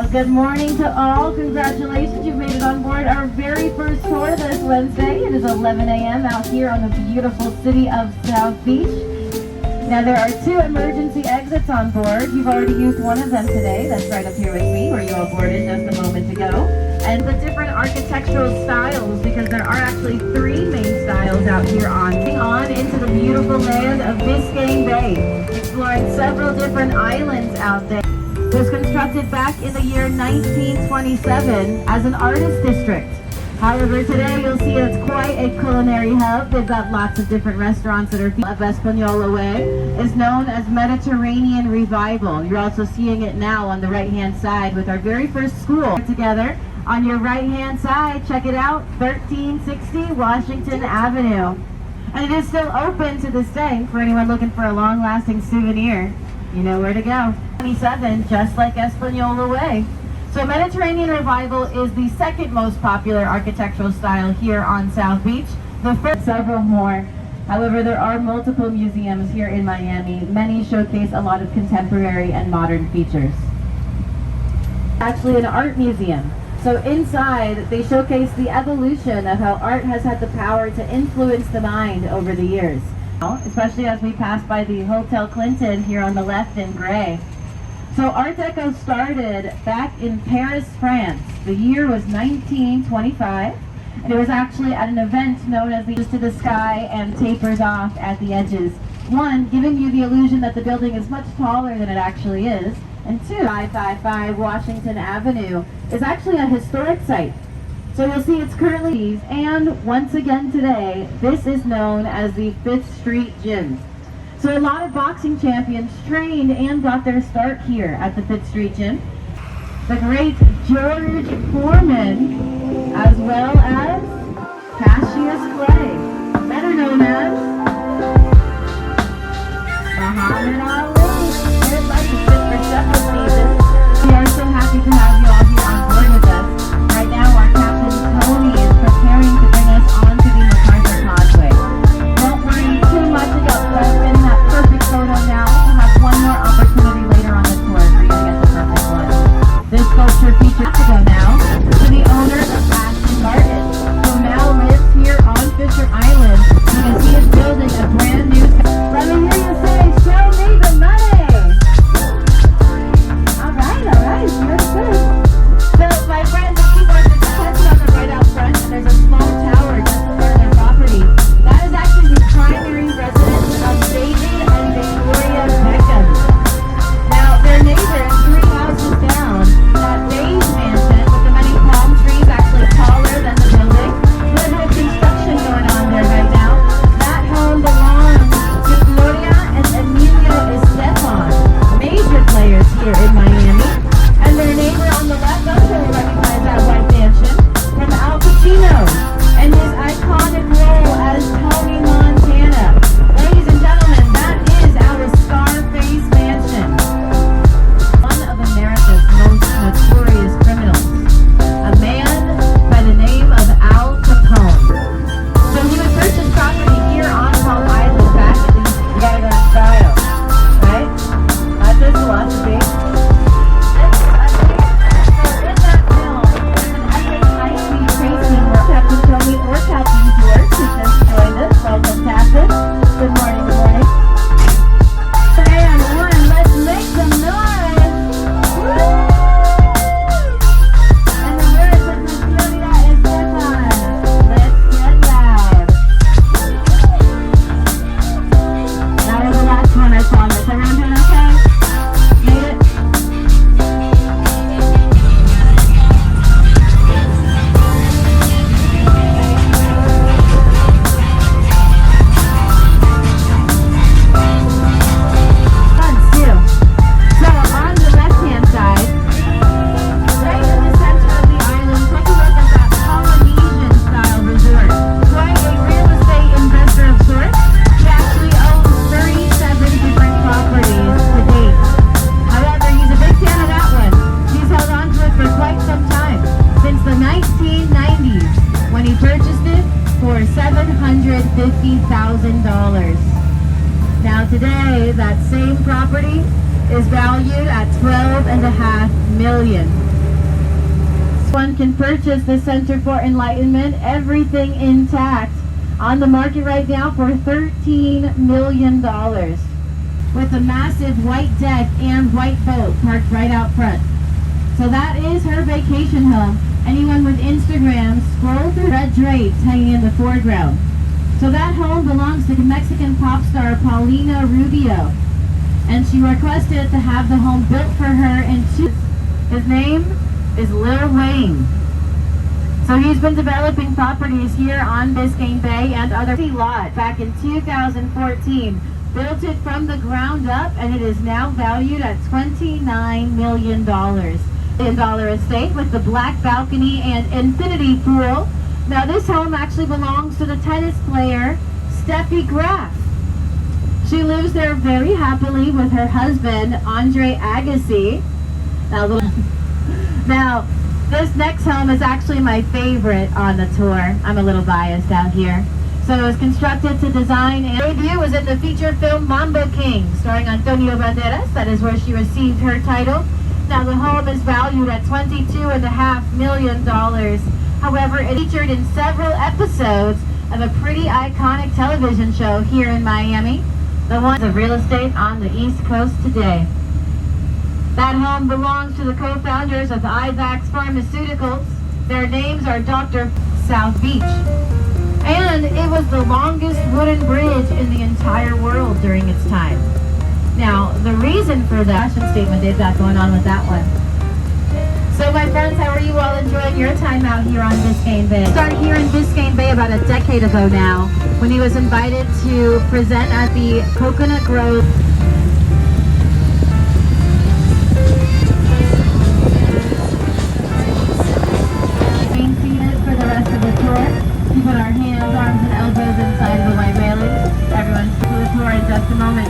Well, good morning to all. Congratulations, you've made it on board our very first tour this Wednesday. It is 11 a.m. out here on the beautiful city of South Beach. Now, there are 2 emergency exits on board. You've already used one of them today. That's right up here with me, where you all boarded just a moment ago. And the different architectural styles, because there are actually 3 main styles out here on into the beautiful land of Biscayne Bay, exploring several different islands out there. It was constructed back in the year 1927 as an artist district. However, today you'll see it's quite a culinary hub. They've got lots of different restaurants that are of Espanola Way. It's known as Mediterranean Revival. You're also seeing it now on the right-hand side with our very first school together. On your right-hand side, check it out, 1360 Washington Avenue. And it is still open to this day for anyone looking for a long-lasting souvenir. You know where to go. 27, just like Espanola Way. So Mediterranean Revival is the second most popular architectural style here on South Beach. The first, several more. However, there are multiple museums here in Miami. Many showcase a lot of contemporary and modern features. Actually, an art museum. So inside, they showcase the evolution of how art has had the power to influence the mind over the years. Especially as we pass by the Hotel Clinton here on the left in gray. So Art Deco started back in Paris, France. The year was 1925, and it was actually at an event known as the to the Sky and tapers off at the edges. 1, giving you the illusion that the building is much taller than it actually is, and 2, 555 Washington Avenue is actually a historic site. So you'll see it's currently, and once again today, this is known as the 5th Street Gym. So a lot of boxing champions trained and got their start here at the 5th Street Gym. The great George Foreman, as well as Cassius Clay, better known as Muhammad Ali. Here's like to sit for several seasons. We are so happy to have you all here on board with us. Right now, our captain Tony is preparing to bring us onto the MacArthur Causeway. Don't worry too much about getting that perfect photo now. We'll have one more opportunity later on the tour for you to get the perfect one. This sculpture features to go now to the owner of Ashton Garden, who now lives here on Fisher Island because he is building a brand new. Let me hear you say, "Show me the money." All right, very good. So, my friends, the keyboard is attention on the right out front, and there's a small tower just in front of their property. That is actually the primary residence of David and Victoria Beckham. Now, their neighbors, 3 houses down, that beige mansion with the many palm trees actually taller than the building. There's no construction going on there right now. That home belongs to Gloria and Emilio Estefan, major players here in Miami. And their neighbor on the left, I'm sure you recognize that white mansion, from Al Pacino and his iconic role as Tony Montana. Ladies and gentlemen, that is our Scarface mansion. One of America's most notorious criminals, a man by the name of Al Capone. So he would purchase property here on Palm Island back in the, you gotta go to style, right? Not just philosophy. Or Captain George, who just joined us. Welcome, Captain. Good morning, good morning. And 1, let's make some noise. Woo! And the words of Miss Gloria Estefan. Let's get loud. That was the last one, I promise. Everyone doing okay? Made it? $750,000. Now today, that same property is valued at $12.5 million. One can purchase the Center for Enlightenment, everything intact, on the market right now for $13 million, with a massive white deck and white boat parked right out front. So that is her vacation home. Anyone with Instagram, scroll through red drapes hanging in the foreground. So that home belongs to Mexican pop star Paulina Rubio, and she requested to have the home built for her in his name is Lil Wayne. So he's been developing properties here on Biscayne Bay and other lot back in 2014. Built it from the ground up, and it is now valued at $29 million. $1 estate with the black balcony and infinity pool. Now this home actually belongs to the tennis player Steffi Graf. She lives there very happily with her husband Andre Agassi. Now, this next home is actually my favorite on the tour. I'm a little biased out here. So it was constructed to design, and debut was in the feature film Mambo King, starring Antonio Banderas. That is where she received her title. Now the home is valued at $22.5 million. However, it featured in several episodes of a pretty iconic television show here in Miami, the one of real estate on the East Coast today. That home belongs to the co-founders of IVAX Pharmaceuticals. Their names are Dr. South Beach. And it was the longest wooden bridge in the entire world during its time. Now, the reason for the fashion statement they've got going on with that one. So my friends, how are you all enjoying your time out here on Biscayne Bay? I started here in Biscayne Bay about a decade ago now, when he was invited to present at the Coconut Grove. We put our hands, arms, and elbows inside of the white railing. Everyone's to the tour in just a moment.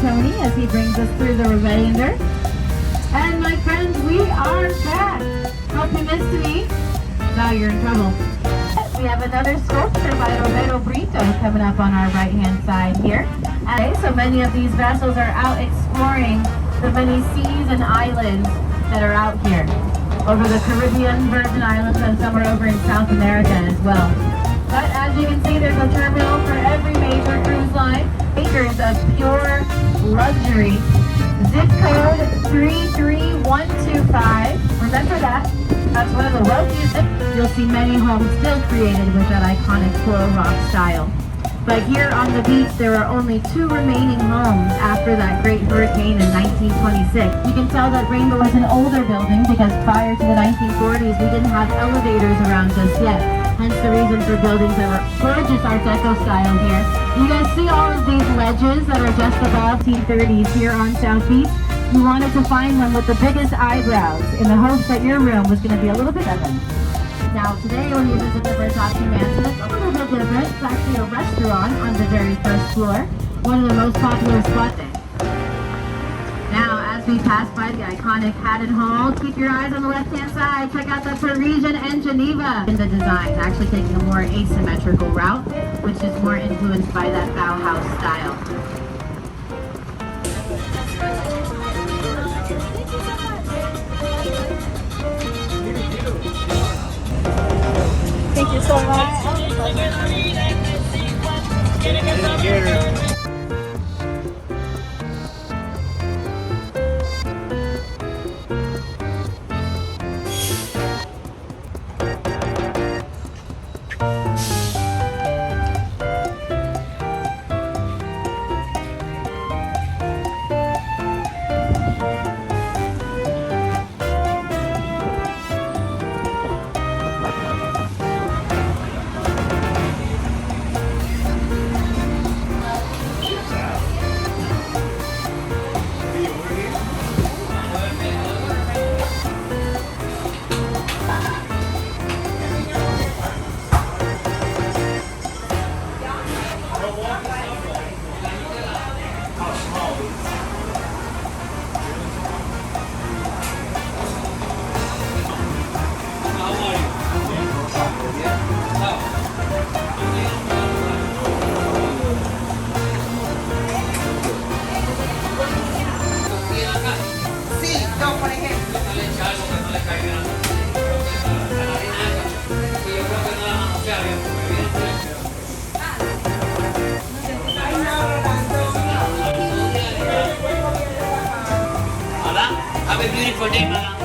Tony, as he brings us through the remainder. And my friends, we are back. Hope you missed me. Now you're in trouble. We have another sculpture by Roberto Brito coming up on our right-hand side here. Okay, so many of these vessels are out exploring the many seas and islands that are out here. Over the Caribbean, Virgin Islands, and some are over in South America as well. But as you can see, there's a terminal for every major cruise line. Acres of pure luxury. Zip code 33125. Remember that. That's one of the wealthiest. You'll see many homes still created with that iconic coral rock style. But here on the beach, there are only 2 remaining homes after that great hurricane in 1926. You can tell that Rainbow is an older building because prior to the 1940s, we didn't have elevators around just yet. Hence the reason for buildings that were gorgeous Art Deco style here. You guys see all of these ledges that are just above 1930s here on South Beach? You wanted to find one with the biggest eyebrows in the hopes that your room was going to be a little bit different. Now today when you visit the Versace Mansion, it's a little bit different. It's actually a restaurant on the very first floor. One of the most popular spots. Now as we pass by the iconic Haddon Hall, keep your eyes on the left-hand side. Check out the Parisian and Geneva in the design, actually taking a more asymmetrical route, which is more influenced by that Bauhaus style. Thank you so much. Have a beautiful day, Mama.